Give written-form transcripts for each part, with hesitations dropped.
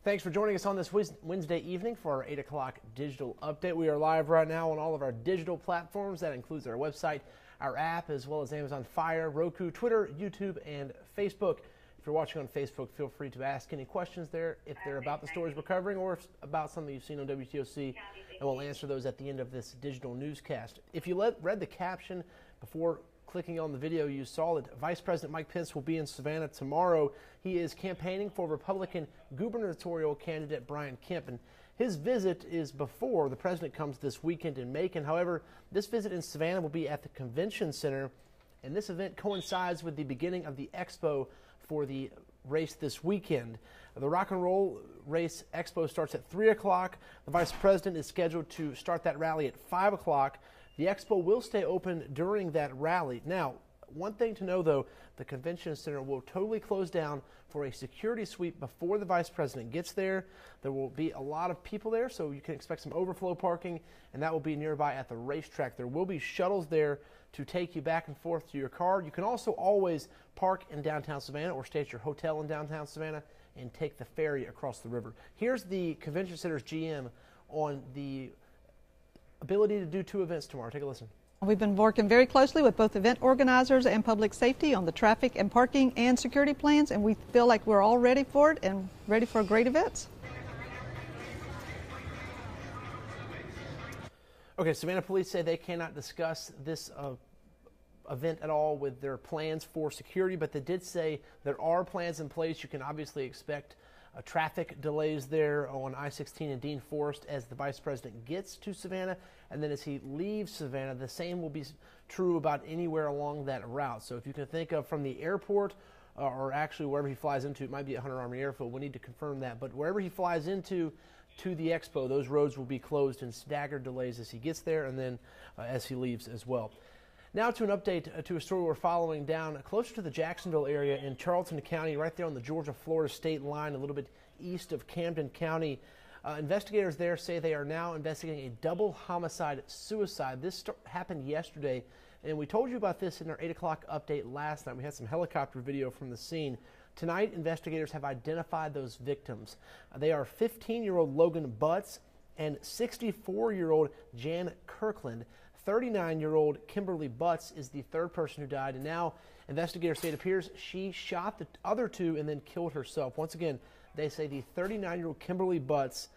Thanks for joining us on this Wednesday evening for our 8 o'clock digital update. We are live right now on all of our digital platforms. That includes our website, our app, as well as Amazon Fire, Roku, Twitter, YouTube, and Facebook. If you're watching on Facebook, feel free to ask any questions there if they're about the stories we're covering or if about something you've seen on WTOC, and we'll answer those at the end of this digital newscast. If you read the caption before clicking on the video, you saw that Vice President Mike Pence will be in Savannah tomorrow. He is campaigning for Republican gubernatorial candidate Brian Kemp, and his visit is before the president comes this weekend in Macon. However, this visit in Savannah will be at the convention center, and this event coincides with the beginning of the expo for the race this weekend. The Rock and Roll Race Expo starts at 3 o'clock. The vice president is scheduled to start that rally at 5 o'clock. The expo will stay open during that rally. Now, one thing to know, though, the convention center will totally close down for a security sweep before the vice president gets there. There will be a lot of people there, so you can expect some overflow parking, and that will be nearby at the racetrack. There will be shuttles there to take you back and forth to your car. You can also always park in downtown Savannah or stay at your hotel in downtown Savannah and take the ferry across the river. Here's the convention center's GM on the ability to do two events tomorrow. Take a listen. We've been working very closely with both event organizers and public safety on the traffic and parking and security plans, and we feel like we're all ready for it and ready for great events. Okay, Savannah police say they cannot discuss this event at all with their plans for security, but they did say there are plans in place. You can obviously expect traffic delays there on I-16 and Dean Forest as the vice president gets to Savannah, and then as he leaves Savannah, the same will be true about anywhere along that route. So if you can think of from the airport or actually wherever he flies into, it might be at Hunter Army Airfield, we need to confirm that, but wherever he flies into to the expo, those roads will be closed in staggered delays as he gets there and then as he leaves as well. Now to an update to a story we're following down closer to the Jacksonville area in Charlton County, right there on the Georgia-Florida state line, a little bit east of Camden County. Investigators there say they are now investigating a double homicide-suicide. This happened yesterday, and we told you about this in our 8 o'clock update last night. We had some helicopter video from the scene. Tonight, investigators have identified those victims. They are 15-year-old Logan Butts and 64-year-old Jan Kirkland. 39-year-old Kimberly Butts is the third person who died, and now investigators say it appears she shot the other two and then killed herself. Once again, they say the 39-year-old Kimberly Butts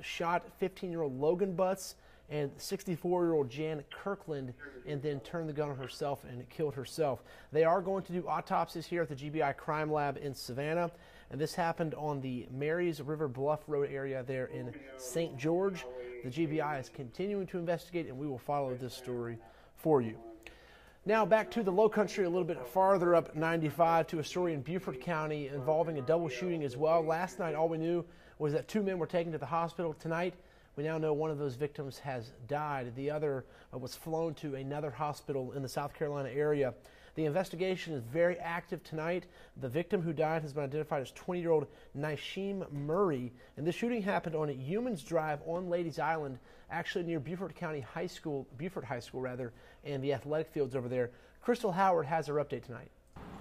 shot 15-year-old Logan Butts and 64-year-old Jan Kirkland and then turned the gun on herself and killed herself. They are going to do autopsies here at the GBI Crime Lab in Savannah, and this happened on the Marys River Bluff Road area there in St. George. The GBI is continuing to investigate, and we will follow this story for you. Now back to the low country, a little bit farther up 95 to a story in Beaufort County involving a double shooting as well. Last night, all we knew was that two men were taken to the hospital. Tonight, we now know one of those victims has died. The other was flown to another hospital in the South Carolina area. The investigation is very active tonight. The victim who died has been identified as 20-year-old Nishim Murray, and this shooting happened on Humans Drive on Ladies Island, actually near Beaufort High School, and the athletic fields over there. Crystal Howard has her update tonight.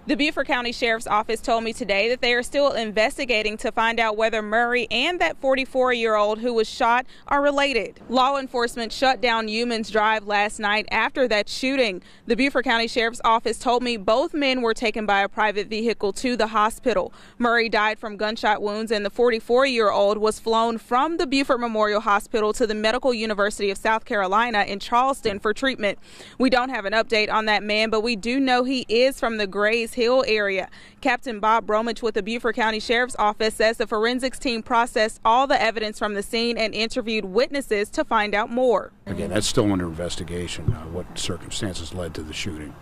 The Beaufort County Sheriff's Office told me today that they are still investigating to find out whether Murray and that 44-year-old who was shot are related. Law enforcement shut down Humans Drive last night after that shooting. The Beaufort County Sheriff's Office told me both men were taken by a private vehicle to the hospital. Murray died from gunshot wounds, and the 44-year-old was flown from the Beaufort Memorial Hospital to the Medical University of South Carolina in Charleston for treatment. We don't have an update on that man, but we do know he is from the Grays Hill area. Captain Bob Bromwich with the Beaufort County Sheriff's Office says the forensics team processed all the evidence from the scene and interviewed witnesses to find out more. Again, that's still under investigation, what circumstances led to the shooting.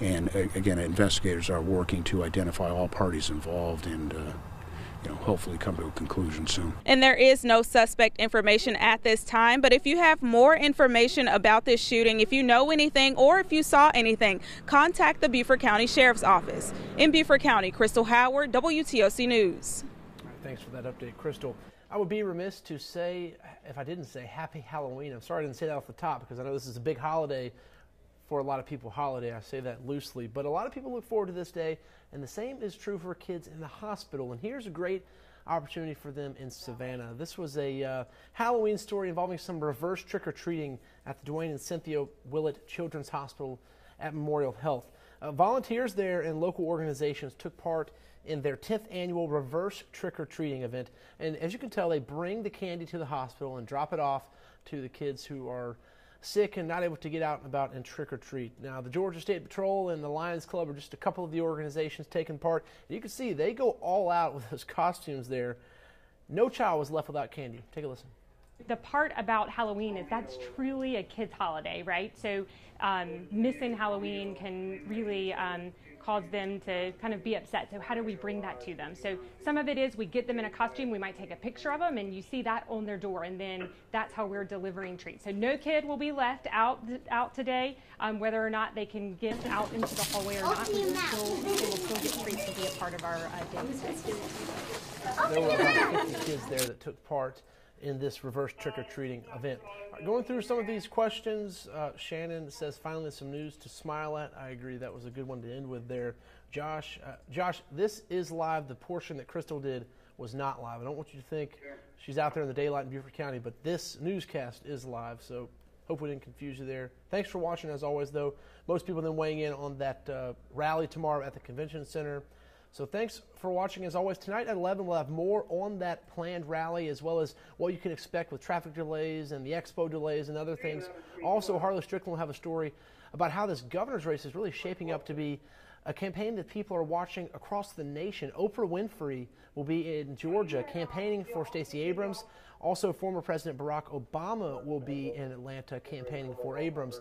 And again, investigators are working to identify all parties involved and hopefully come to a conclusion soon. And there is no suspect information at this time, but if you have more information about this shooting, if you know anything or if you saw anything, contact the Beaufort County Sheriff's Office. In Beaufort County, Crystal Howard, WTOC News. All right, thanks for that update, Crystal. I would be remiss to say, if I didn't say Happy Halloween. I'm sorry I didn't say that off the top because I know this is a big holiday for a lot of people. I say that loosely, but a lot of people look forward to this day, and the same is true for kids in the hospital. And here's a great opportunity for them in Savannah. This was a Halloween story involving some reverse trick-or-treating at the Dwayne and Cynthia Willett Children's Hospital at Memorial Health. Volunteers there and local organizations took part in their 10th annual reverse trick-or-treating event. And as you can tell, they bring the candy to the hospital and drop it off to the kids who are sick and not able to get out and about and trick-or-treat. Now, the Georgia State Patrol and the Lions Club are just a couple of the organizations taking part. And you can see they go all out with those costumes there. No child was left without candy. Take a listen. The part about Halloween is that's truly a kid's holiday, right? So missing Halloween can really cause them to kind of be upset. So how do we bring that to them? So some of it is we get them in a costume, we might take a picture of them, and you see that on their door, and then that's how we're delivering treats. So no kid will be left out today, whether or not they can get out into the hallway or not. They will still get treats and be a part of our day. There were about 50 kids there that took part in this reverse trick-or-treating event. Going through some of these questions, Shannon says, finally some news to smile at. I agree, that was a good one to end with there. Josh, this is live. The portion that Crystal did was not live. I don't want you to think she's out there in the daylight in Beaufort County, but this newscast is live, so hope we didn't confuse you there. Thanks for watching, as always, though. Most people then weighing in on that rally tomorrow at the Convention Center. So thanks for watching. As always, tonight at 11 we'll have more on that planned rally, as well as what you can expect with traffic delays and the expo delays and other things. Also, Harley Strickland will have a story about how this governor's race is really shaping up to be a campaign that people are watching across the nation. Oprah Winfrey will be in Georgia campaigning for Stacey Abrams. Also, former President Barack Obama will be in Atlanta campaigning for Abrams.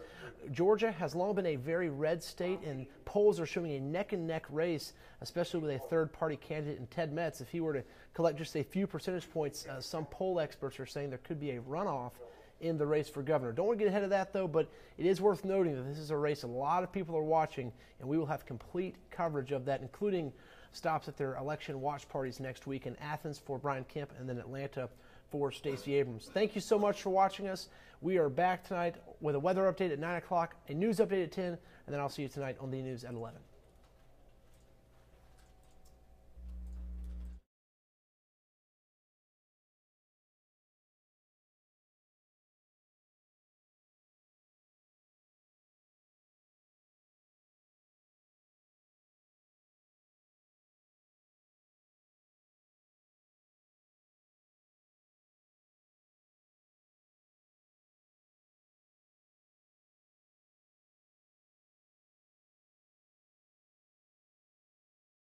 Georgia has long been a very red state, and polls are showing a neck-and-neck race, especially with a third-party candidate in Ted Metz. If he were to collect just a few percentage points, some poll experts are saying there could be a runoff in the race for governor. Don't want to get ahead of that, though, but it is worth noting that this is a race a lot of people are watching, and we will have complete coverage of that, including stops at their election watch parties next week in Athens for Brian Kemp and then Atlanta for Stacey Abrams. Thank you so much for watching us. We are back tonight with a weather update at 9 o'clock, a news update at 10, and then I'll see you tonight on the news at 11.